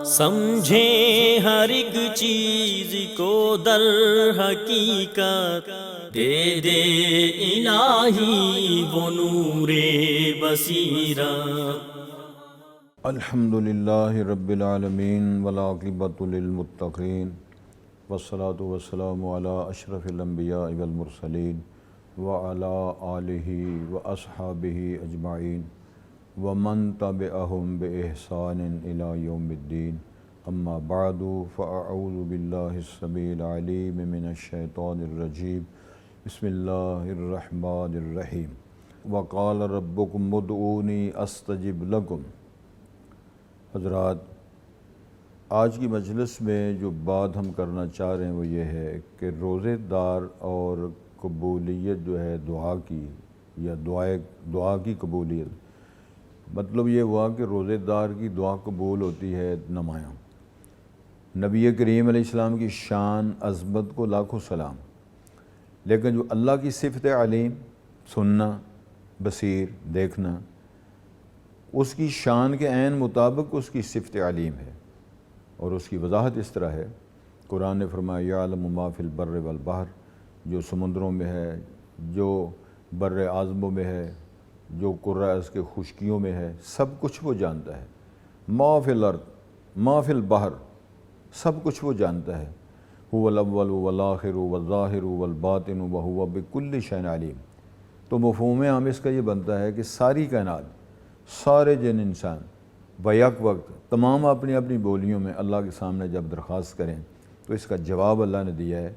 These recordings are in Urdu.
سمجھیں ہر ایک چیز کو در حقیقت، دے دے الہی وہ نور بصیرت۔ الحمد للہ رب العالمین والعاقبۃ للمتقین والصلاة والسلام علی اشرف الانبیاء والمرسلین وعلی آلہ واصحابہ اجمعین ومن تبعہم بإحسان الی یوم الدین، اما بعد فاعوذ باللہ السمیع العلیم من الشیطان الرجیم، بسم اللہ الرحمن الرحیم۔ وقال ربکم ادعونی استجب لکم۔ حضرات، آج کی مجلس میں جو بات ہم کرنا چاہ رہے ہیں وہ یہ ہے کہ روزے دار اور قبولیت جو ہے دعا کی، یا دعا کی قبولیت، مطلب یہ ہوا کہ روزے دار کی دعا قبول ہوتی ہے نمایاں۔ نبی کریم علیہ السلام کی شان عظمت کو لاکھوں سلام، لیکن جو اللہ کی صفت علیم، سننا، بصیر، دیکھنا، اس کی شان کے عین مطابق اس کی صفت علیم ہے، اور اس کی وضاحت اس طرح ہے۔ قرآن نے فرمایا یعلم ما فی البر والبحر، جو سمندروں میں ہے، جو بر اعظموں میں ہے، جو قرۂ ارض کے خشکیوں میں ہے، سب کچھ وہ جانتا ہے۔ ما فی الارض ما فی البحر، سب کچھ وہ جانتا ہے۔ هو الاول والآخر والظاہر والباطن وهو بکل شیء علیم۔ تو مفہوم عام اس کا یہ بنتا ہے کہ ساری کائنات، سارے جن انسان بیک وقت تمام اپنی اپنی بولیوں میں اللہ کے سامنے جب درخواست کریں تو اس کا جواب اللہ نے دیا ہے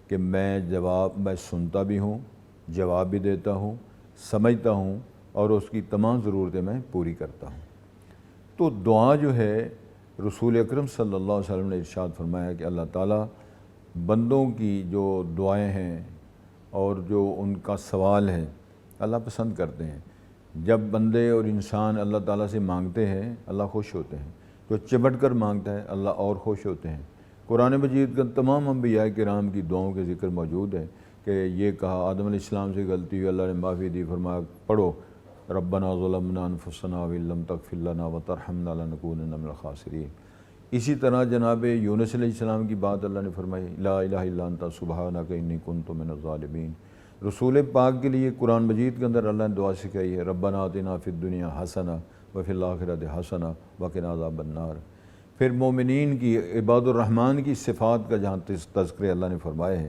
کہ میں سنتا بھی ہوں، جواب بھی دیتا ہوں، سمجھتا ہوں، اور اس کی تمام ضرورتیں میں پوری کرتا ہوں۔ تو دعا جو ہے، رسول اکرم صلی اللہ علیہ وسلم نے ارشاد فرمایا کہ اللہ تعالیٰ بندوں کی جو دعائیں ہیں اور جو ان کا سوال ہے اللہ پسند کرتے ہیں۔ جب بندے اور انسان اللہ تعالیٰ سے مانگتے ہیں اللہ خوش ہوتے ہیں، جو چمٹ کر مانگتا ہے اللہ اور خوش ہوتے ہیں۔ قرآن مجید کا تمام انبیاء کرام کی دعاؤں کے ذکر موجود ہے کہ یہ کہا، آدم علیہ السلام سے غلطی ہوئی، اللہ نے معافی دی، فرمایا پڑھو ربنا ظلمنا انفسنا وان لم تغفر لنا وترحمنا لنکونن من الخاسرین۔ اسی طرح جناب یونس علیہ السلام کی بات اللہ نے فرمائی لا الہ الا انت سبحانک انی کنت من الظالمین۔ رسول پاک کے لیے قرآن مجید کے اندر اللہ نے دعا سکھائی ہے ربنا آتنا فی الدنیا حسنہ وفی الآخرۃ حسنہ وقنا عذاب النار۔ پھر مومنین کی، عباد الرحمن کی صفات کا جہاں تذکرے اللہ نے فرمائے ہیں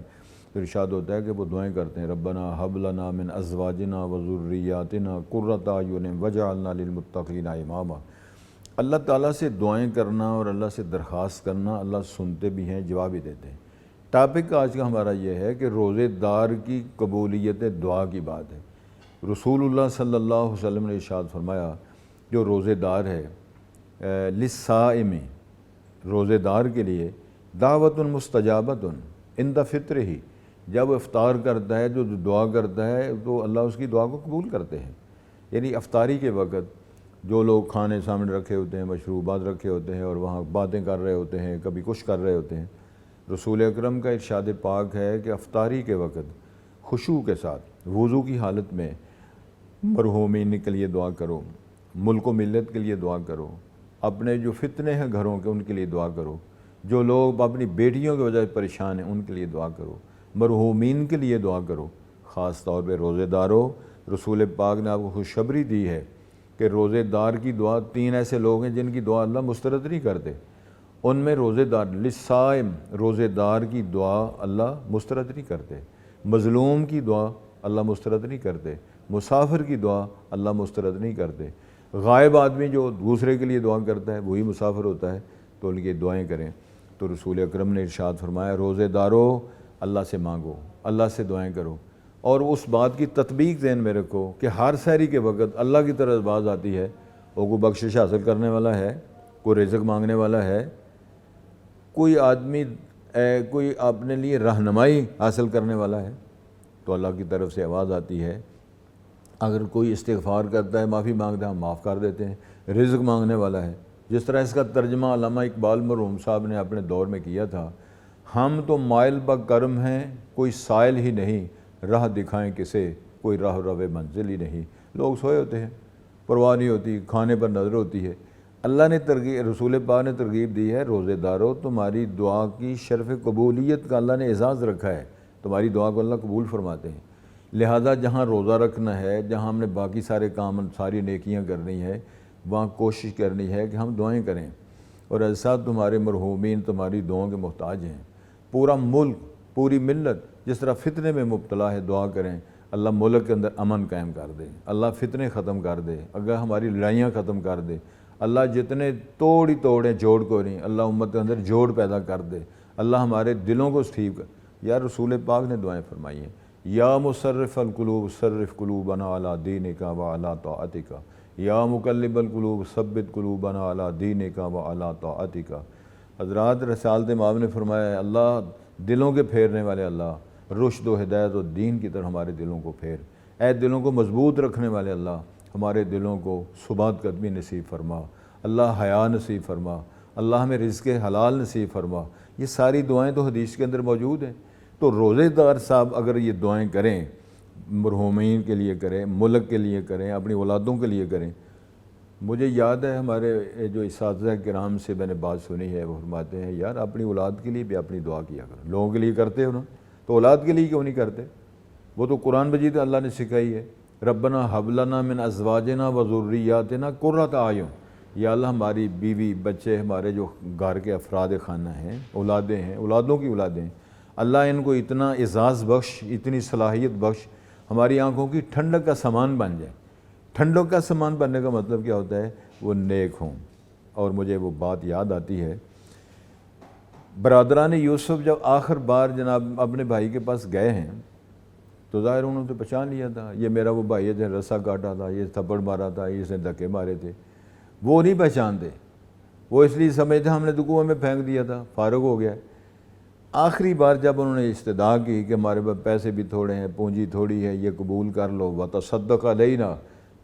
تو ارشاد ہوتا ہے کہ وہ دعائیں کرتے ہیں ربنا ھب لنا من ازواجنا وذریاتنا قرۃ اعین واجعلنا للمتقین اماما۔ اللہ تعالیٰ سے دعائیں کرنا اور اللہ سے درخواست کرنا، اللہ سنتے بھی ہیں، جواب بھی دیتے ہیں۔ ٹاپک آج کا ہمارا یہ ہے کہ روزے دار کی قبولیت دعا کی بات ہے۔ رسول اللہ صلی اللہ علیہ وسلم نے ارشاد فرمایا جو روزے دار ہے، للصائم، روزے دار کے لیے دعوت مستجابت عند فطر ہی، جب افطار کرتا ہے، جو دعا کرتا ہے تو اللہ اس کی دعا کو قبول کرتے ہیں۔ یعنی افطاری کے وقت جو لوگ کھانے سامنے رکھے ہوتے ہیں، مشروبات رکھے ہوتے ہیں اور وہاں باتیں کر رہے ہوتے ہیں، کبھی کچھ کر رہے ہوتے ہیں، رسول اکرم کا ارشاد پاک ہے کہ افطاری کے وقت خشوع کے ساتھ وضو کی حالت میں مرحومین کے لیے دعا کرو، ملک و ملت کے لیے دعا کرو، اپنے جو فتنے ہیں گھروں کے ان کے لیے دعا کرو، جو لوگ اپنی بیٹیوں کی وجہ سے پریشان ہیں ان کے لیے دعا کرو، مرحومین کے لیے دعا کرو۔ خاص طور پہ روزے داروں، رسول پاک نے آپ کو خوشخبری دی ہے کہ روزے دار کی دعا، تین ایسے لوگ ہیں جن کی دعا اللہ مسترد نہیں کرتے، ان میں روزے دار، للصائم، روزے دار کی دعا اللہ مسترد نہیں کرتے، مظلوم کی دعا اللہ مسترد نہیں کرتے، مسافر کی دعا اللہ مسترد نہیں کرتے، غائب آدمی جو دوسرے کے لیے دعا کرتا ہے وہی مسافر ہوتا ہے تو ان کی دعائیں کریں۔ تو رسول اکرم نے ارشاد فرمایا روزے داروں اللہ سے مانگو، اللہ سے دعائیں کرو، اور اس بات کی تطبیق ذہن میں رکھو کہ ہر سحری کے وقت اللہ کی طرف باز آتی ہے، وہ کوئی بخشش حاصل کرنے والا ہے، کوئی رزق مانگنے والا ہے، کوئی آدمی کوئی اپنے لیے رہنمائی حاصل کرنے والا ہے، تو اللہ کی طرف سے آواز آتی ہے۔ اگر کوئی استغفار کرتا ہے، معافی مانگتا ہے، ہم معاف کر دیتے ہیں۔ رزق مانگنے والا ہے، جس طرح اس کا ترجمہ علامہ اقبال مرحوم صاحب نے اپنے دور میں کیا تھا، ہم تو مائل بکرم ہیں کوئی سائل ہی نہیں، راہ دکھائیں کسے کوئی راہ رو منزل ہی نہیں۔ لوگ سوئے ہوتے ہیں، پرواہ نہیں ہوتی، کھانے پر نظر ہوتی ہے، اللہ نے رسول پاک نے ترغیب دی ہے، روزے دارو تمہاری دعا کی شرف قبولیت کا اللہ نے اعزاز رکھا ہے، تمہاری دعا کو اللہ قبول فرماتے ہیں، لہذا جہاں روزہ رکھنا ہے، جہاں ہم نے باقی سارے کام ساری نیکیاں کرنی ہے، وہاں کوشش کرنی ہے کہ ہم دعائیں کریں۔ اور ایسا تمہارے مرحومین تمہاری دعاؤں کے محتاج ہیں، پورا ملک پوری ملت جس طرح فتنے میں مبتلا ہے، دعا کریں اللہ ملک کے اندر امن قائم کر دے، اللہ فتنے ختم کر دے، اگر ہماری لڑائیاں ختم کر دے، اللہ جتنے توڑیں جوڑ کو نہیں، اللہ امت کے اندر جوڑ پیدا کر دے، اللہ ہمارے دلوں کو ٹھیک کر۔ یا رسول پاک نے دعائیں فرمائی ہیں، یا مصرف القلوب صرف قلوبنا علی دینک وعلی طاعتک، یا مقلب القلوب ثبت قلوبنا علی دینک وعلی طاعتک۔ حضرات رسالت امام نے فرمایا ہے، اللہ دلوں کے پھیرنے والے اللہ، رشد و ہدایت و دین کی طرف ہمارے دلوں کو پھیر، اے دلوں کو مضبوط رکھنے والے اللہ، ہمارے دلوں کو ثبات قدمی نصیب فرما، اللہ حیا نصیب فرما، اللہ ہمیں رزق حلال نصیب فرما۔ یہ ساری دعائیں تو حدیث کے اندر موجود ہیں۔ تو روزے دار صاحب اگر یہ دعائیں کریں، مرحومین کے لیے کریں، ملک کے لیے کریں، اپنی اولادوں کے لیے کریں۔ مجھے یاد ہے ہمارے جو اساتذہ کرام سے میں نے بات سنی ہے، وہ فرماتے ہیں یار اپنی اولاد کے لیے بھی اپنی دعا کیا کرو، لوگوں کے لیے کرتے ہو نا تو اولاد کے لیے کیوں نہیں کرتے؟ وہ تو قرآن مجید اللہ نے سکھائی ہے، ربنا حب لنا من ازواجنا و ذریاتنا قرۃ اعین، یا اللہ ہماری بیوی بچے ہمارے جو گھر کے افراد خانہ ہیں، اولادیں ہیں، اولادوں کی اولادیں ہیں، اللہ ان کو اتنا اعزاز بخش، اتنی صلاحیت بخش، ہماری آنکھوں کی ٹھنڈک کا سامان بن جائے۔ ٹھنڈک کا سامان بننے کا مطلب کیا ہوتا ہے؟ وہ نیک ہوں۔ اور مجھے وہ بات یاد آتی ہے، برادران یوسف جب آخر بار جناب اپنے بھائی کے پاس گئے ہیں تو ظاہر انہوں نے تو پہچان لیا تھا، یہ میرا وہ بھائی ہے جس نے رسا کاٹا تھا، یہ تھپڑ مارا تھا، یہ اس نے دھکے مارے تھے۔ وہ نہیں پہچانتے، وہ اس لیے سمجھتے ہم نے تو کنویں میں پھینک دیا تھا، فارغ ہو گیا۔ آخری بار جب انہوں نے استدعا کی کہ ہمارے پاس پیسے بھی تھوڑے ہیں، پونجی تھوڑی ہے، یہ قبول کر لو، وتصدق علینا،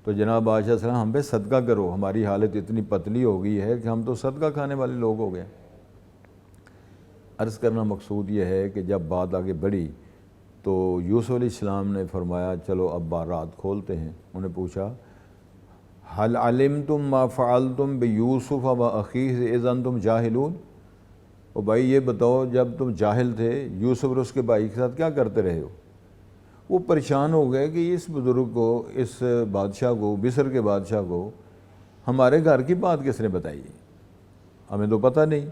تو جناب عائشہ السلام ہم پہ صدقہ کرو، ہماری حالت اتنی پتلی ہو گئی ہے کہ ہم تو صدقہ کھانے والے لوگ ہو گئے۔ عرض کرنا مقصود یہ ہے کہ جب بات آگے بڑھی تو یوسف علیہ السلام نے فرمایا چلو اب بارات کھولتے ہیں۔ انہوں نے پوچھا حل علمتم ما فعلتم بیوسف و اخیہ اذ انتم جاہلون، او بھائی یہ بتاؤ جب تم جاہل تھے یوسف اور اس کے بھائی کے ساتھ کیا کرتے رہے ہو؟ وہ پریشان ہو گئے کہ اس بزرگ کو، اس بادشاہ کو، مصر کے بادشاہ کو ہمارے گھر کی بات کس نے بتائی؟ ہمیں تو پتہ نہیں،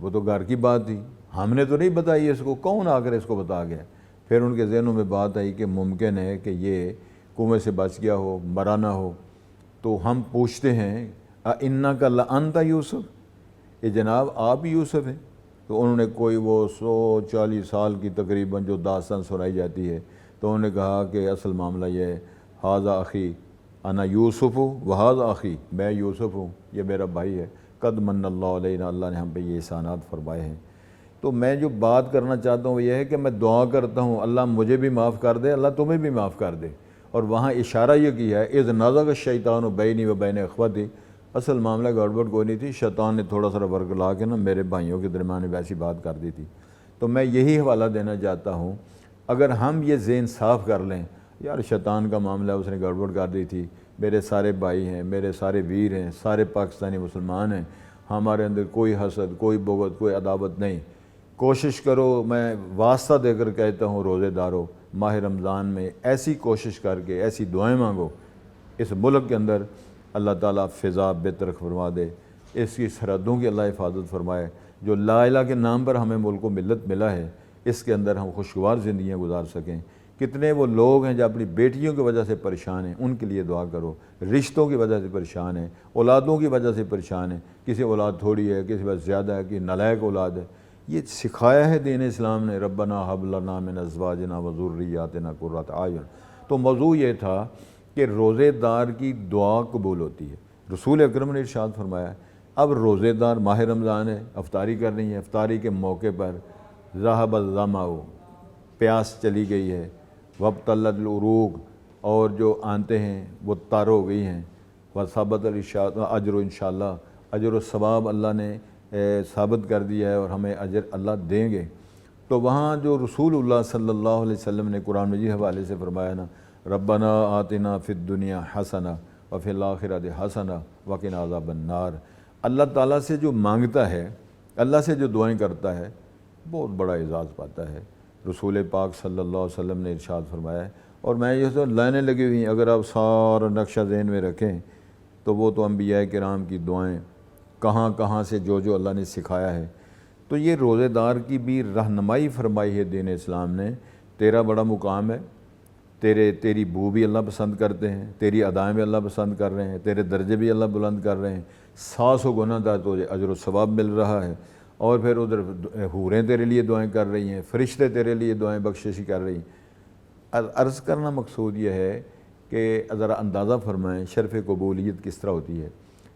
وہ تو گھر کی بات تھی، ہم نے تو نہیں بتائی اس کو، کون آ کر اس کو بتا گیا؟ پھر ان کے ذہنوں میں بات آئی کہ ممکن ہے کہ یہ کنویں سے بچ گیا ہو، مرا نہ ہو۔ تو ہم پوچھتے ہیں اِنَّکَ لَأَنْتَ یوسف، یہ جناب آپ یوسف ہیں؟ تو انہوں نے کوئی وہ 140 سال کی تقریباً جو داستان سنائی جاتی ہے، تو انہوں نے کہا کہ اصل معاملہ یہ ہے، ھذا اخی انا یوسف وھذا اخی، میں یوسف ہوں، یہ میرا بھائی ہے، قد من اللہ علینا، اللہ نے ہم پہ یہ احسانات فرمائے ہیں۔ تو میں جو بات کرنا چاہتا ہوں وہ یہ ہے کہ میں دعا کرتا ہوں اللہ مجھے بھی معاف کر دے، اللہ تمہیں بھی معاف کر دے۔ اور وہاں اشارہ یہ کیا ہے اذ نزغ الشیطان بینی و بین اخوتی، اصل معاملہ گڑبڑ کوئی نہیں تھی، شیطان نے تھوڑا سا ورق لا کے نا میرے بھائیوں کے درمیان میں ویسی بات کر دی تھی۔ تو میں یہی حوالہ دینا چاہتا ہوں، اگر ہم یہ ذہن صاف کر لیں یار شیطان کا معاملہ اس نے گڑبڑ کر دی تھی، میرے سارے بھائی ہیں، میرے سارے ویر ہیں، سارے پاکستانی مسلمان ہیں، ہمارے اندر کوئی حسد، کوئی بغض، کوئی عداوت نہیں۔ کوشش کرو، میں واسطہ دے کر کہتا ہوں روزے دارو، ماہ رمضان میں ایسی کوشش کر کے ایسی دعائیں مانگو، اس ملک کے اندر اللہ تعالیٰ فضا بہتر فرما دے، اس کی سرحدوں کی اللہ حفاظت فرمائے، جو لا الہ کے نام پر ہمیں ملک و ملت ملا ہے اس کے اندر ہم خوشگوار زندگیاں گزار سکیں۔ کتنے وہ لوگ ہیں جو اپنی بیٹیوں کی وجہ سے پریشان ہیں، ان کے لیے دعا کرو، رشتوں کی وجہ سے پریشان ہیں، اولادوں کی وجہ سے پریشان ہیں، کسی اولاد تھوڑی ہے، کسی پاس زیادہ ہے، کسی نالائق اولاد ہے، یہ سکھایا ہے دین اسلام نے، ربنا حب لنا من ازواجنا و ذریاتنا قرۃ اعین۔ تو موضوع یہ تھا کہ روزے دار کی دعا قبول ہوتی ہے۔ رسول اکرم نے ارشاد فرمایا اب روزے دار ماہ رمضان ہے، افطاری کرنی ہے، افطاری کے موقع پر ذهب الظمأ، پیاس چلی گئی ہے، وابتلت العروق، اور جو آنتے ہیں وہ تار ہو گئی ہیں، وثبت الاجر انشاءاللہ، اجر و ثواب اللہ نے ثابت کر دیا ہے اور ہمیں اجر اللہ دیں گے۔ تو وہاں جو رسول اللہ صلی اللہ علیہ وسلم نے قرآن مجید حوالے سے فرمایا نا، ربنا آتنا فی الدنیا حسنہ وفی الآخرۃ حسنہ وقنا عذاب النار۔ اللہ تعالیٰ سے جو مانگتا ہے، اللہ سے جو دعائیں کرتا ہے، بہت بڑا اعزاز پاتا ہے۔ رسول پاک صلی اللہ علیہ وسلم نے ارشاد فرمایا ہے، اور میں یہ تو لائنیں لگی ہوئی ہیں، اگر آپ سارا نقشہ ذہن میں رکھیں تو وہ تو انبیاء کرام کی دعائیں کہاں کہاں سے جو اللہ نے سکھایا ہے۔ تو یہ روزے دار کی بھی رہنمائی فرمائی ہے دین اسلام نے۔ تیرا بڑا مقام ہے، تیری بو بھی اللہ پسند کرتے ہیں، تیری ادائیں بھی اللہ پسند کر رہے ہیں، تیرے درجے بھی اللہ بلند کر رہے ہیں، 100 گنا دا تجھے اجر و ثواب مل رہا ہے، اور پھر ادھر حوریں تیرے لیے دعائیں کر رہی ہیں، فرشتے تیرے لیے دعائیں بخششی کر رہی ہیں۔ عرض کرنا مقصود یہ ہے کہ ذرا اندازہ فرمائیں شرف قبولیت کس طرح ہوتی ہے۔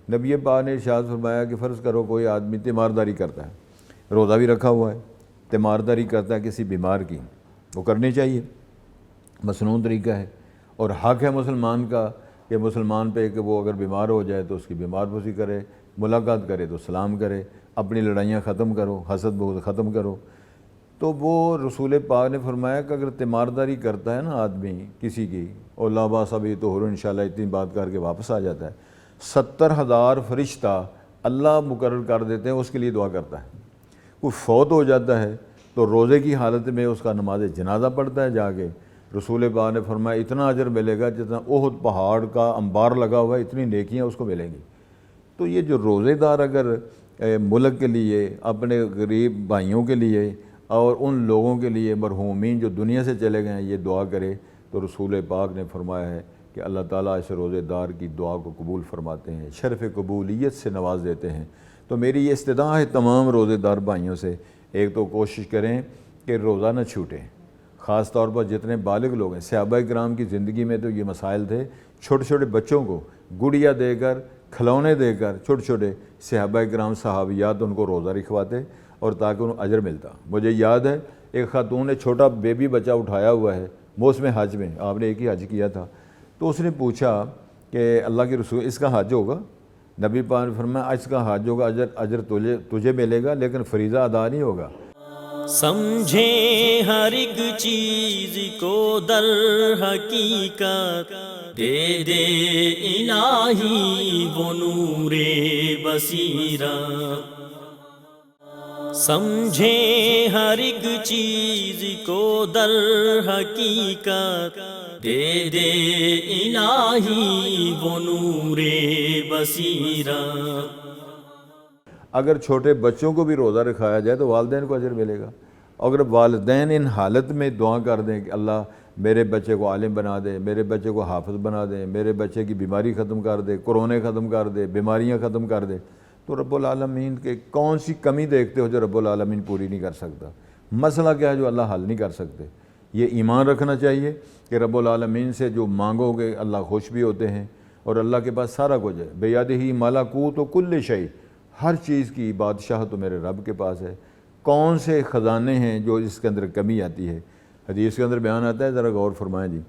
نبی پاک نے ارشاد فرمایا کہ فرض کرو کوئی آدمی تیمارداری کرتا ہے، روزہ بھی رکھا ہوا ہے، تیمارداری کرتا ہے کسی بیمار کی، وہ کرنی چاہیے، مسنون طریقہ ہے، اور حق ہے مسلمان کا کہ مسلمان پہ کہ وہ اگر بیمار ہو جائے تو اس کی بیمار پوسی کرے، ملاقات کرے تو سلام کرے، اپنی لڑائیاں ختم کرو، حسد بغض ختم کرو۔ تو وہ رسول پاک نے فرمایا کہ اگر تیمارداری کرتا ہے نا آدمی کسی کی، اور لا باس ابھی تو ہو انشاءاللہ اتنی بات کر کے واپس آ جاتا ہے، 70,000 فرشتہ اللہ مقرر کر دیتے ہیں اس کے لیے دعا کرتا ہے۔ کوئی فوت ہو جاتا ہے تو روزے کی حالت میں اس کا نماز جنازہ پڑھتا ہے، جا کے رسول پاک نے فرمایا اتنا اجر ملے گا جتنا احد پہاڑ کا انبار لگا ہوا ہے، اتنی نیکیاں اس کو ملیں گی۔ تو یہ جو روزے دار اگر ملک کے لیے، اپنے غریب بھائیوں کے لیے اور ان لوگوں کے لیے مرحومین جو دنیا سے چلے گئے ہیں یہ دعا کرے، تو رسول پاک نے فرمایا ہے کہ اللہ تعالیٰ اس روزے دار کی دعا کو قبول فرماتے ہیں، شرف قبولیت سے نواز دیتے ہیں۔ تو میری یہ استدعا ہے تمام روزے دار بھائیوں سے، ایک تو کوشش کریں کہ روزہ نہ چھوٹیں، خاص طور پر جتنے بالغ لوگ ہیں۔ صحابہ کرام کی زندگی میں تو یہ مسائل تھے، چھوٹے چھوٹے بچوں کو گڑیا دے کر، کھلونے دے کر، چھوٹے چھوٹے صحابہ کرام صحابیات ان کو روزہ رکھواتے اور تاکہ انہیں اجر ملتا۔ مجھے یاد ہے ایک خاتون نے چھوٹا بیبی بچہ اٹھایا ہوا ہے موسم حج میں، آپ نے ایک ہی حج کیا تھا، تو اس نے پوچھا کہ اللہ کے رسول اس کا حج ہوگا؟ نبی پاک نے فرمایا اس کا حج ہوگا، اجر تجھے ملے گا لیکن فریضہ ادا نہیں ہوگا۔ سمجھیں ہر ایک چیز کو در حقیقت، دے دے الہی وہ نور بصیرت۔ سمجھیں ہر ایک چیز کو در حقیقت، دے دے الہی وہ نور بصیرت۔ اگر چھوٹے بچوں کو بھی روزہ رکھایا جائے تو والدین کو اجر ملے گا۔ اگر والدین ان حالت میں دعا کر دیں کہ اللہ میرے بچے کو عالم بنا دے، میرے بچے کو حافظ بنا دے، میرے بچے کی بیماری ختم کر دے، کورونے ختم کر دے، بیماریاں ختم کر دے، تو رب العالمین کے کون سی کمی دیکھتے ہو جو رب العالمین پوری نہیں کر سکتا؟ مسئلہ کیا ہے جو اللہ حل نہیں کر سکتے؟ یہ ایمان رکھنا چاہیے کہ رب العالمین سے جو مانگو گے اللہ خوش بھی ہوتے ہیں، اور اللہ کے پاس سارا کچھ ہے۔ بیدہ ملکوت کل شیء، ہر چیز کی بادشاہ تو میرے رب کے پاس ہے۔ کون سے خزانے ہیں جو اس کے اندر کمی آتی ہے؟ حدیث کے اندر بیان آتا ہے، ذرا غور فرمائیں جی،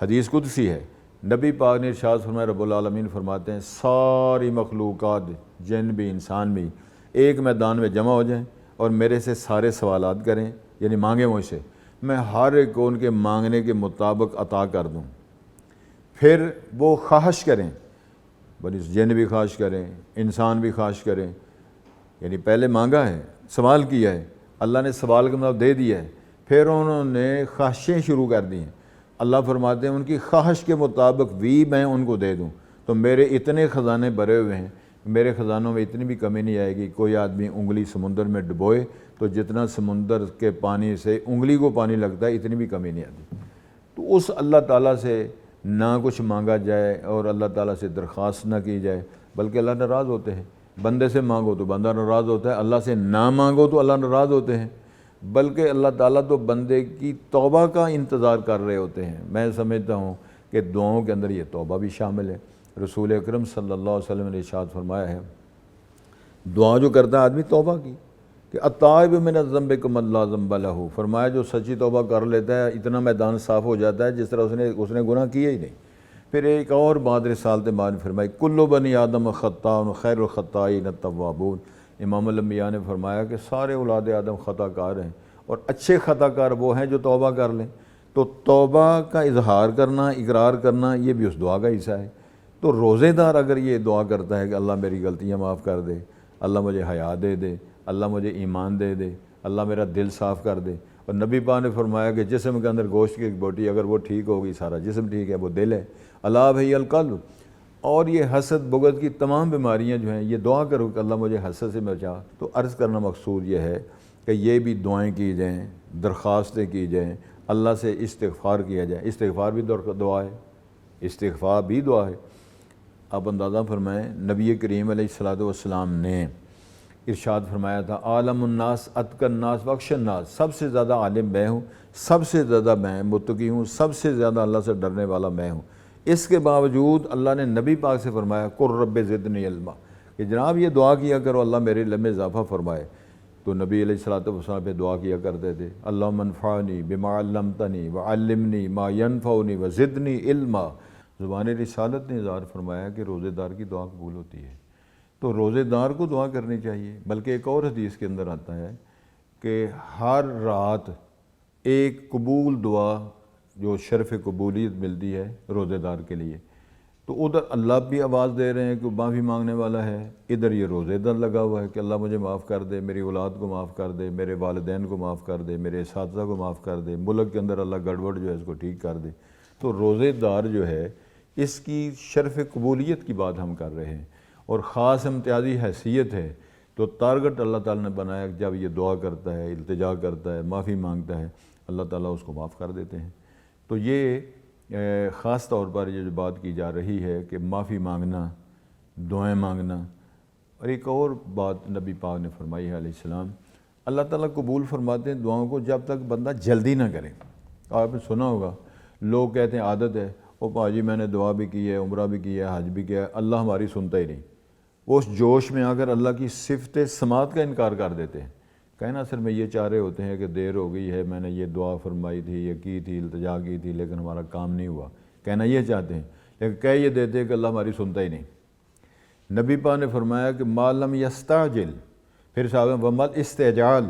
حدیث قدسی ہے، نبی پاک نے ارشاد فرمایا، رب العالمین فرماتے ہیں ساری مخلوقات جن بھی انسان بھی ایک میدان میں جمع ہو جائیں اور میرے سے سارے سوالات کریں، یعنی مانگیں مجھ سے، میں ہر ایک کو ان کے مانگنے کے مطابق عطا کر دوں۔ پھر وہ خواہش کریں، بنی جن بھی خواہش کریں، انسان بھی خواہش کریں، یعنی پہلے مانگا ہے، سوال کیا ہے، اللہ نے سوال کا مطلب دے دیا ہے، پھر انہوں نے خواہشیں شروع کر دی ہیں۔ اللہ فرماتے ہیں ان کی خواہش کے مطابق بھی میں ان کو دے دوں۔ تو میرے اتنے خزانے بھرے ہوئے ہیں، میرے خزانوں میں اتنی بھی کمی نہیں آئے گی۔ کوئی آدمی انگلی سمندر میں ڈبوئے تو جتنا سمندر کے پانی سے انگلی کو پانی لگتا ہے اتنی بھی کمی نہیں آتی۔ تو اس اللہ تعالیٰ سے نہ کچھ مانگا جائے اور اللہ تعالیٰ سے درخواست نہ کی جائے، بلکہ اللہ ناراض ہوتے ہیں۔ بندے سے مانگو تو بندہ ناراض ہوتا ہے، اللہ سے نہ مانگو تو اللہ ناراض ہوتے ہیں، بلکہ اللہ تعالیٰ تو بندے کی توبہ کا انتظار کر رہے ہوتے ہیں۔ میں سمجھتا ہوں کہ دعاؤں کے اندر یہ توبہ بھی شامل ہے۔ رسول اکرم صلی اللہ علیہ وسلم نے ارشاد فرمایا ہے، دعا جو کرتا ہے آدمی توبہ کی، کہ التائب من الذنب کمن لا ذنب لہ، فرمایا جو سچی توبہ کر لیتا ہے اتنا میدان صاف ہو جاتا ہے جس طرح اس نے گناہ کیا ہی نہیں۔ پھر ایک اور بات رسالت مآب نے فرمائی، کل بنی آدم خطاء خیر الخطائین التوابون، امام الانبیاء نے فرمایا کہ سارے اولاد آدم خطا کار ہیں اور اچھے خطا کار وہ ہیں جو توبہ کر لیں۔ تو توبہ کا اظہار کرنا، اقرار کرنا، یہ بھی اس دعا کا حصہ ہے۔ تو روزے دار اگر یہ دعا کرتا ہے کہ اللہ میری غلطیاں معاف کر دے، اللہ مجھے حیا دے دے، اللہ مجھے ایمان دے دے، اللہ میرا دل صاف کر دے، اور نبی پاک نے فرمایا کہ جسم کے اندر گوشت کی ایک بوٹی اگر وہ ٹھیک ہوگی سارا جسم ٹھیک ہے، وہ دل ہے، اللہ بھئی القلب، اور یہ حسد بغض کی تمام بیماریاں جو ہیں یہ دعا کرو کہ اللہ مجھے حسد سے بچا۔ تو عرض کرنا مقصود یہ ہے کہ یہ بھی دعائیں کی جائیں، درخواستیں کی جائیں، اللہ سے استغفار کیا جائے۔ استغفار بھی دعا ہے، استغفار بھی دعا ہے۔ آپ اندازہ فرمائیں نبی کریم علیہ السلام نے ارشاد فرمایا تھا عالم الناس اتقى الناس واخشى الناس، سب سے زیادہ عالم میں ہوں، سب سے زیادہ میں متقی ہوں، سب سے زیادہ اللہ سے ڈرنے والا میں ہوں۔ اس کے باوجود اللہ نے نبی پاک سے فرمایا قل رب زدنی علما، کہ جناب یہ دعا کیا کرو اللہ میرے علم میں اضافہ فرمائے۔ تو نبی علیہ السلام پہ دعا کیا کرتے تھے اللہم انفعنی بما علمتنی وعلمنی ما ینفعنی وزدنی علما۔ زبان رسالت نے اظہار فرمایا کہ روزے دار کی دعا قبول ہوتی ہے، تو روزے دار کو دعا کرنی چاہیے۔ بلکہ ایک اور حدیث کے اندر آتا ہے کہ ہر رات ایک قبول دعا جو شرف قبولیت ملتی ہے روزے دار کے لیے، تو ادھر اللہ بھی آواز دے رہے ہیں کہ معافی مانگنے والا ہے، ادھر یہ روزے دار لگا ہوا ہے کہ اللہ مجھے معاف کر دے، میری اولاد کو معاف کر دے، میرے والدین کو معاف کر دے، میرے اساتذہ کو معاف کر دے، ملک کے اندر اللہ گڑبڑ جو ہے اس کو ٹھیک کر دے۔ تو روزے دار جو ہے اس کی شرف قبولیت کی بات ہم کر رہے ہیں، اور خاص امتیازی حیثیت ہے۔ تو ٹارگٹ اللہ تعالیٰ نے بنایا کہ جب یہ دعا کرتا ہے، التجا کرتا ہے، معافی مانگتا ہے، اللہ تعالیٰ اس کو معاف کر دیتے ہیں۔ تو یہ خاص طور پر یہ جو بات کی جا رہی ہے کہ معافی مانگنا، دعائیں مانگنا۔ اور ایک اور بات نبی پاک نے فرمائی ہے علیہ السلام، اللہ تعالیٰ قبول فرماتے ہیں دعاؤں کو جب تک بندہ جلدی نہ کرے۔ آپ نے سنا ہوگا لوگ کہتے ہیں عادت ہے، او پاجی میں نے دعا بھی کی ہے، عمرہ بھی کیا ہے، حج بھی کیا ہے، اللہ ہماری سنتا ہی نہیں۔ وہ اس جوش میں آ کر اللہ کی صفت سماعت کا انکار کر دیتے ہیں۔ کہنا اصل میں یہ چاہ رہے ہوتے ہیں کہ دیر ہو گئی ہے، میں نے یہ دعا فرمائی تھی، یہ کی تھی، التجا کی تھی، لیکن ہمارا کام نہیں ہوا، کہنا یہ چاہتے ہیں، لیکن کہہ یہ دیتے ہیں کہ اللہ ہماری سنتا ہی نہیں۔ نبی پاک نے فرمایا کہ ما لم یستعجل، پھر صاحب ومل استعجال،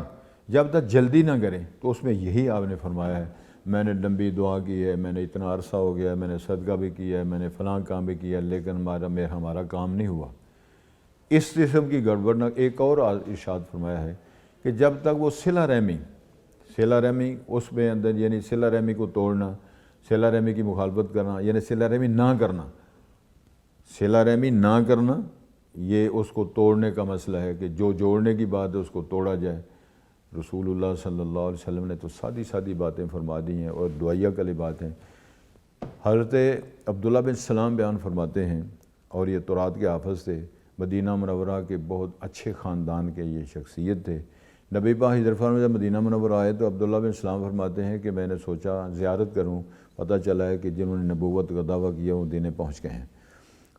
جب تک جلدی نہ کریں۔ تو اس میں یہی آپ نے فرمایا ہے میں نے لمبی دعا کی ہے، میں نے اتنا عرصہ ہو گیا ہے، میں نے صدقہ بھی کیا ہے، میں نے فلاں کام بھی کیا ہے، لیکن ہمارا کام نہیں ہوا۔ اس قسم کی گڑبڑ نہ۔ ایک اور ارشاد فرمایا ہے کہ جب تک وہ صلہ رحمی اس میں اندر، یعنی صلہ رحمی کو توڑنا، صلہ رحمی کی مخالفت کرنا، یعنی صلہ رحمی نہ کرنا، یہ اس کو توڑنے کا مسئلہ ہے کہ جو جوڑنے کی بات ہے اس کو توڑا جائے۔ رسول اللہ صلی اللہ علیہ وسلم نے تو سادی باتیں فرما دی ہیں اور دعائیہ کلی باتیں۔ حضرت عبداللہ بن سلام بیان فرماتے ہیں، اور یہ تورات کے حافظ تھے، مدینہ منورہ کے بہت اچھے خاندان کے یہ شخصیت تھے۔ نبی پاک ہجرت فرما جب مدینہ منورہ آئے تو عبداللہ بن سلام فرماتے ہیں کہ میں نے سوچا زیارت کروں، پتہ چلا ہے کہ جنہوں نے نبوت کا دعویٰ کیا وہ دین پہنچ گئے ہیں۔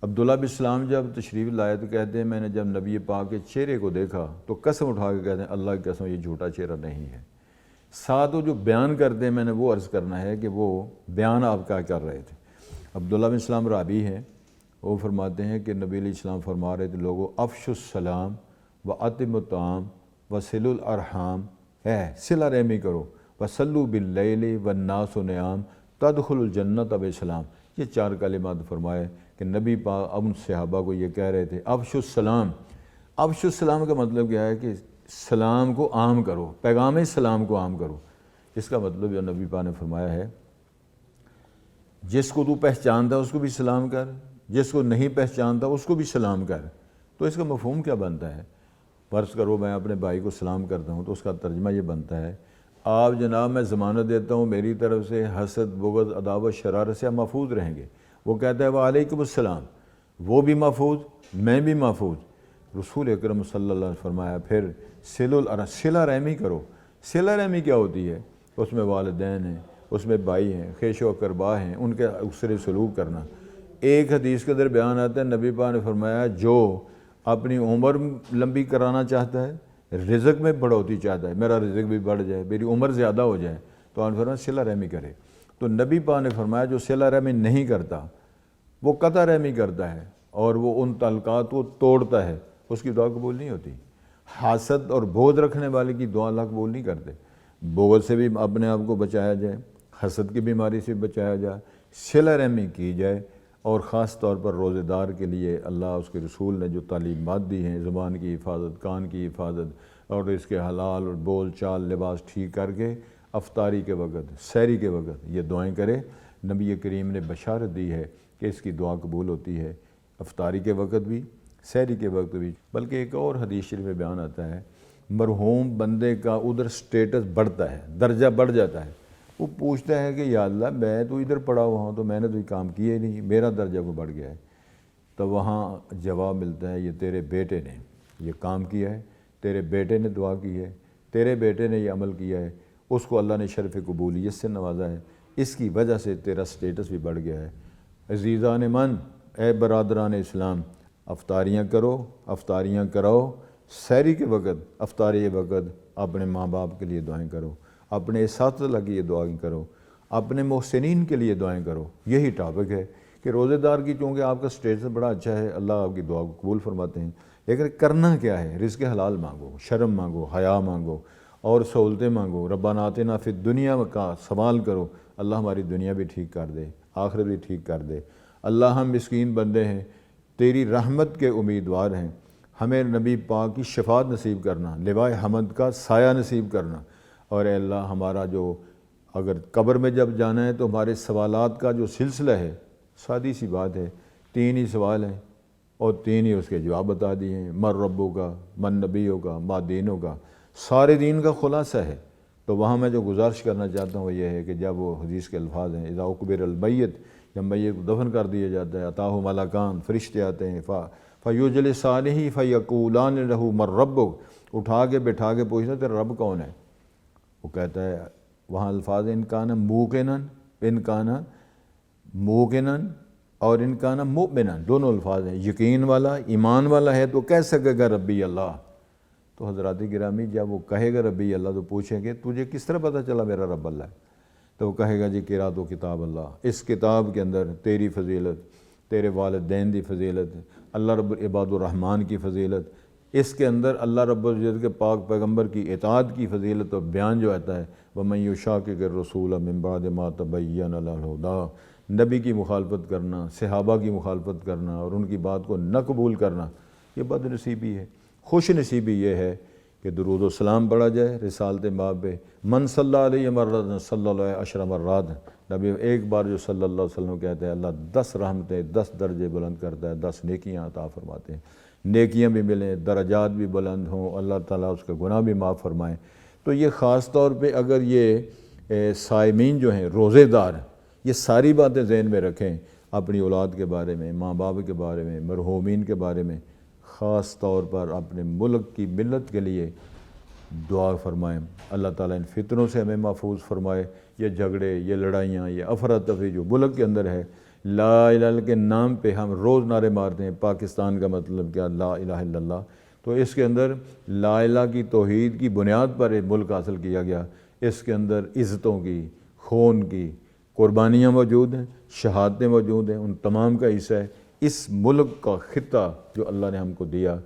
عبداللہ بن سلام جب تشریف لائے تو کہتے ہیں میں نے جب نبی پاک کے چہرے کو دیکھا تو قسم اٹھا کے کہتے ہیں اللہ کی قسم یہ جھوٹا چہرہ نہیں ہے۔ ساتھ وہ جو بیان کرتے ہیں میں نے وہ عرض کرنا ہے کہ وہ بیان آپ کا کر رہے تھے۔ عبداللہ بن سلام راوی ہیں، وہ فرماتے ہیں کہ نبی علیہ السلام فرما رہے تھے لوگوں افشوا السلام واطعموا الطعام وصلوا الارحام، صلہ رحمی کرو، وصلوا باللیل والناس نیام تدخلوا الجنۃ بسلام۔ یہ 4 کلمات فرمائے کہ نبی پاک ان صحابہ کو یہ کہہ رہے تھے افشوا السلام۔ افشوا السلام کا مطلب کیا ہے کہ سلام کو عام کرو، پیغام سلام کو عام کرو۔ اس کا مطلب جو نبی پاک نے فرمایا ہے جس کو تو پہچانتا اس کو بھی سلام کر، جس کو نہیں پہچانتا اس کو بھی سلام کر۔ تو اس کا مفہوم کیا بنتا ہے؟ فرض کرو میں اپنے بھائی کو سلام کرتا ہوں تو اس کا ترجمہ یہ بنتا ہے آپ جناب میں ضمانت دیتا ہوں میری طرف سے حسد بغض عداوت شرارت سے آپ محفوظ رہیں گے۔ وہ کہتا ہے وعلیکم السلام، وہ بھی محفوظ، میں بھی محفوظ۔ رسول اکرم صلی اللہ علیہ وسلم فرمایا پھر صلہ رحمی کرو۔ صلہ رحمی کیا ہوتی ہے؟ اس میں والدین ہیں، اس میں بھائی ہیں، خیش و اقربا ہیں، ان کے اسرے سلوک کرنا۔ ایک حدیث کے اندر بیان آتا ہے نبی پاک نے فرمایا جو اپنی عمر لمبی کرانا چاہتا ہے، رزق میں بڑھوتی چاہتا ہے، میرا رزق بھی بڑھ جائے، میری عمر زیادہ ہو جائے، تو آپ نے فرمایا صلہ رحمی کرے۔ تو نبی پاک نے فرمایا جو صلہ رحمی نہیں کرتا وہ قطع رحمی کرتا ہے اور وہ ان تعلقات کو توڑتا ہے، اس کی دعا قبول نہیں ہوتی۔ حسد اور بغض رکھنے والے کی دعا اللہ قبول نہیں کرتے۔ بغض سے بھی اپنے آپ کو بچایا جائے، حسد کی بیماری سے بھی بچایا جائے، صلہ رحمی کی جائے، اور خاص طور پر روزے دار کے لیے اللہ اس کے رسول نے جو تعلیمات دی ہیں، زبان کی حفاظت، کان کی حفاظت، اور اس کے حلال اور بول چال لباس ٹھیک کر کے افطاری کے وقت، سحری کے وقت یہ دعائیں کرے۔ نبی کریم نے بشارت دی ہے کہ اس کی دعا قبول ہوتی ہے افطاری کے وقت بھی، سحری کے وقت بھی۔ بلکہ ایک اور حدیث شریف میں بیان آتا ہے، مرحوم بندے کا ادھر سٹیٹس بڑھتا ہے، درجہ بڑھ جاتا ہے۔ وہ پوچھتا ہے کہ یا اللہ میں تو ادھر پڑا ہوا ہوں، تو میں نے تو یہ کام کیے ہی نہیں، میرا درجہ کو بڑھ گیا ہے۔ تو وہاں جواب ملتا ہے، یہ تیرے بیٹے نے یہ کام کیا ہے، تیرے بیٹے نے دعا کی ہے، تیرے بیٹے نے یہ عمل کیا ہے، اس کو اللہ نے شرف قبولیت سے نوازا ہے، اس کی وجہ سے تیرا سٹیٹس بھی بڑھ گیا ہے۔ عزیزان من، اے برادران اسلام، افطاریاں کرو، افطاریاں کراؤ، سحری کے وقت، افطاری کے وقت اپنے ماں باپ کے لیے دعائیں کرو، اپنے اساتذہ کے لیے دعائیں کرو، اپنے محسنین کے لیے دعائیں کرو۔ یہی ٹاپک ہے کہ روزے دار کی چونکہ آپ کا سٹیٹس بڑا اچھا ہے، اللہ آپ کی دعا کو قبول فرماتے ہیں، لیکن کرنا کیا ہے؟ رزق حلال مانگو، شرم مانگو، حیا مانگو اور سہولتیں مانگو۔ ربنا آتنا فی الدنیا کا سوال کرو، اللہ ہماری دنیا بھی ٹھیک کر دے، آخرت بھی ٹھیک کر دے۔ اللہ ہم مسکین بندے ہیں، تیری رحمت کے امیدوار ہیں، ہمیں نبی پاک کی شفاعت نصیب کرنا، لوائے حمد کا سایہ نصیب کرنا، اور اے اللہ ہمارا جو اگر قبر میں جب جانا ہے تو ہمارے سوالات کا جو سلسلہ ہے، سادی سی بات ہے، 3 ہی سوال ہیں اور 3 ہی اس کے جواب بتا دیے ہیں، من ربو کا، من نبیوں کا، ما دینوں کا، سارے دین کا خلاصہ ہے۔ تو وہاں میں جو گزارش کرنا چاہتا ہوں وہ یہ ہے کہ جب وہ حدیث کے الفاظ ہیں، اذا اقبر المیت، جب میت کو دفن کر دیا جاتا ہے، اتاہ ملکان، فرشتے آتے ہیں، فیجلسانہ فیقولان لہ من ربک، اٹھا کے بٹھا کے پوچھتا تیرا رب کون ہے؟ وہ کہتا ہے، وہاں الفاظ ان کان موقنن، ان کان موقنن اور ان کان مؤمنن، دونوں الفاظ ہیں، یقین والا، ایمان والا ہے تو کہہ سکے گا ربی اللہ۔ تو حضرات گرامی جب وہ کہے گا ربی اللہ تو پوچھیں گے تجھے کس طرح پتہ چلا میرا رب اللہ ہے؟ تو وہ کہے گا جی قرأت و کتاب اللہ، اس کتاب کے اندر تیری فضیلت، تیرے والدین دی فضیلت، اللہ رب عباد الرحمن کی فضیلت، اس کے اندر اللہ رب العزت کے پاک پیغمبر کی اطاعت کی فضیلت اور بیان جو آتا ہے، وَمَن يُشَاقِقِ الرَّسُولَ مِن بَعْدِ مَا تَبَيَّنَ لَهُ الْهُدَىٰ، نبی کی مخالفت کرنا، صحابہ کی مخالفت کرنا اور ان کی بات کو نہ قبول کرنا، یہ بد نصیبی ہے۔ خوش نصیبی یہ ہے کہ درود و سلام پڑھا جائے رسالت مآب پہ، من صلی علیہ مرۃ صلی اللہ علیہ عشر مرات، نبی ایک بار جو صلی اللہ علیہ وسلم کہتے ہیں اللہ 10 رحمتیں، 10 درجے بلند کرتا ہے، 10 نیکیاں عطا فرماتے ہیں، نیکیاں بھی ملیں، درجات بھی بلند ہوں، اللہ تعالیٰ اس کے گناہ بھی معاف فرمائیں۔ تو یہ خاص طور پہ اگر یہ صائمین جو ہیں، روزے دار، یہ ساری باتیں ذہن میں رکھیں، اپنی اولاد کے بارے میں، ماں باپ کے بارے میں، مرحومین کے بارے میں، خاص طور پر اپنے ملک کی ملت کے لیے دعا فرمائیں، اللہ تعالیٰ ان فتنوں سے ہمیں محفوظ فرمائے۔ یہ جھگڑے، یہ لڑائیاں، یہ افراتفری جو ملک کے اندر ہے، لا الہ الا کے نام پہ ہم روز نعرے مارتے ہیں، پاکستان کا مطلب کیا؟ لا الہ الا اللہ۔ تو اس کے اندر لا الہ کی توحید کی بنیاد پر ایک ملک حاصل کیا گیا، اس کے اندر عزتوں کی، خون کی قربانیاں موجود ہیں، شہادتیں موجود ہیں، ان تمام کا حصہ ہے اس ملک کا خطہ جو اللہ نے ہم کو دیا۔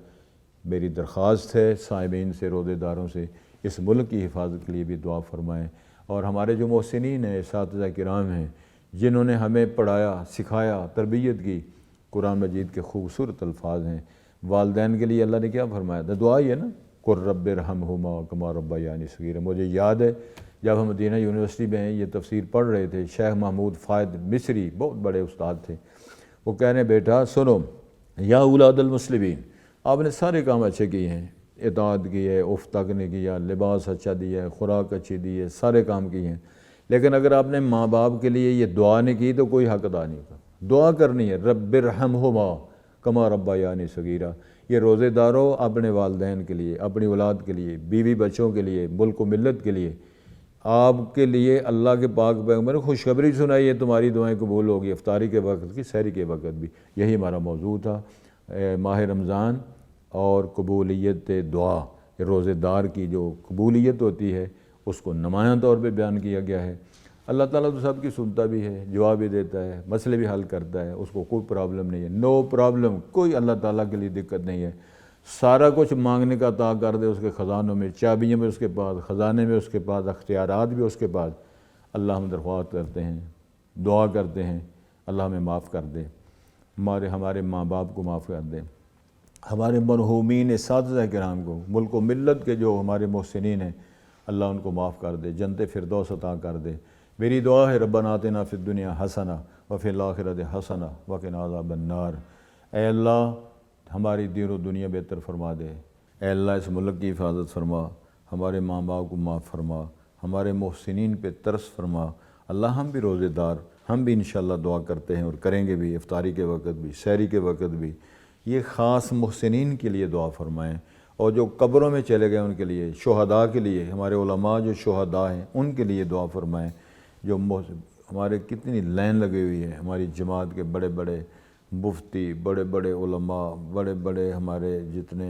میری درخواست ہے صائمین سے، روزے داروں سے، اس ملک کی حفاظت کے لیے بھی دعا فرمائیں، اور ہمارے جو محسنین ہیں، اساتذہ کرام ہیں، جنہوں نے ہمیں پڑھایا، سکھایا، تربیت کی، قرآن مجید کے خوبصورت الفاظ ہیں۔ والدین کے لیے اللہ نے کیا فرمایا تھا؟ دعا ہی ہے نا، قُل رَبِّ ارْحَمْہُمَا کَمَا رَبَّیَانِی صَغِیرًا۔ مجھے یاد ہے جب ہم مدینہ یونیورسٹی میں یہ تفسیر پڑھ رہے تھے، شیخ محمود فائد مصری بہت بڑے استاد تھے، وہ کہہ رہے بیٹا سنو، یا اولاد المسلمین، آپ نے سارے کام اچھے کیے ہیں، اطاعت کی ہے، اف تک نے کیا، لباس اچھا دیا ہے، خوراک اچھی دی ہے، سارے کام کیے ہیں، لیکن اگر آپ نے ماں باپ کے لیے یہ دعا نہیں کی تو کوئی حق ادا نہیں کا۔ دعا کرنی ہے، رب ارحمہما کما ربیانی صغیرا۔ یہ روزے داروں اپنے والدین کے لیے، اپنی اولاد کے لیے، بیوی بچوں کے لیے، ملک و ملت کے لیے، آپ کے لیے اللہ کے پاک پیغمبر نے خوشخبری سنائی ہے، تمہاری دعائیں قبول ہوگی، افطاری کے وقت کی، سحری کے وقت بھی۔ یہی ہمارا موضوع تھا، ماہ رمضان اور قبولیت دعا، روزے دار کی جو قبولیت ہوتی ہے اس کو نمایاں طور پہ بیان کیا گیا ہے۔ اللہ تعالیٰ تو سب کی سنتا بھی ہے، جواب بھی دیتا ہے، مسئلے بھی حل کرتا ہے، اس کو کوئی پرابلم نہیں ہے، نو پرابلم، کوئی اللہ تعالیٰ کے لیے دقت نہیں ہے۔ سارا کچھ مانگنے کا عطا کر دے، اس کے خزانوں میں، چابیوں میں اس کے پاس، خزانے میں اس کے پاس، اختیارات بھی اس کے پاس۔ اللہ ہم درخواست کرتے ہیں، دعا کرتے ہیں، اللہ ہمیں معاف کر دے۔ ہمارے ماں باپ کو معاف کر دے، ہمارے مرحومین اساتذہ کرام کو، ملک و ملت کے جو ہمارے محسنین ہیں اللہ ان کو معاف کر دے، جنت فردوس عطا کر دے۔ میری دعا ہے ربنا آتنا فی الدنیا حسنہ وفی الآخرۃ حسنہ وقنا عذاب النار۔ اے اللہ ہماری دین و دنیا بہتر فرما دے، اے اللہ اس ملک کی حفاظت فرما، ہمارے ماں باپ کو معاف فرما، ہمارے محسنین پہ ترس فرما۔ اللہ ہم بھی روزے دار، ہم بھی انشاءاللہ دعا کرتے ہیں اور کریں گے بھی، افطاری کے وقت بھی، سحری کے وقت بھی۔ یہ خاص محسنین کے لیے دعا فرمائیں، اور جو قبروں میں چلے گئے ان کے لیے، شہداء کے لیے، ہمارے علماء جو شہداء ہیں ان کے لیے دعا فرمائیں۔ جو ہمارے کتنی لائن لگی ہوئی ہے، ہماری جماعت کے بڑے بڑے مفتی، بڑے بڑے علماء، بڑے بڑے ہمارے جتنے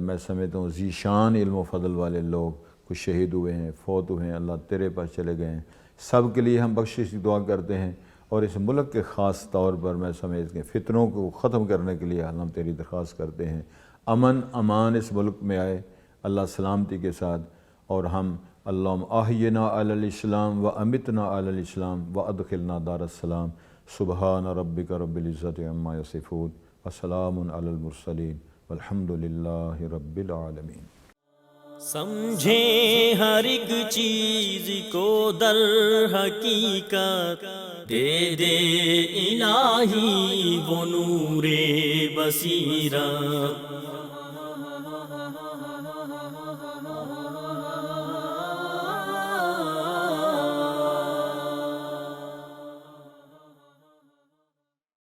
میں سمجھتا ہوں ذیشان علم و فضل والے لوگ، کچھ شہید ہوئے ہیں، فوت ہوئے ہیں، اللہ تیرے پاس چلے گئے ہیں، سب کے لیے ہم بخشش کی دعا کرتے ہیں۔ اور اس ملک کے خاص طور پر میں سمجھتے ہیں فتنوں کو ختم کرنے کے لیے ہم تیری درخواست کرتے ہیں، امن امان اس ملک میں آئے اللہ سلامتی کے ساتھ، اور ہم اللہم احینا علی الاسلام و امتنا علی الاسلام و ادخلنا دار السلام۔ سبحان ربک رب العزت عما یصفون وسلام علی المرسلین والحمد للہ رب العالمین۔ سمجھیں ہر ایک چیز کو در حقیقت، دے دے الہی وہ نور بصیرت۔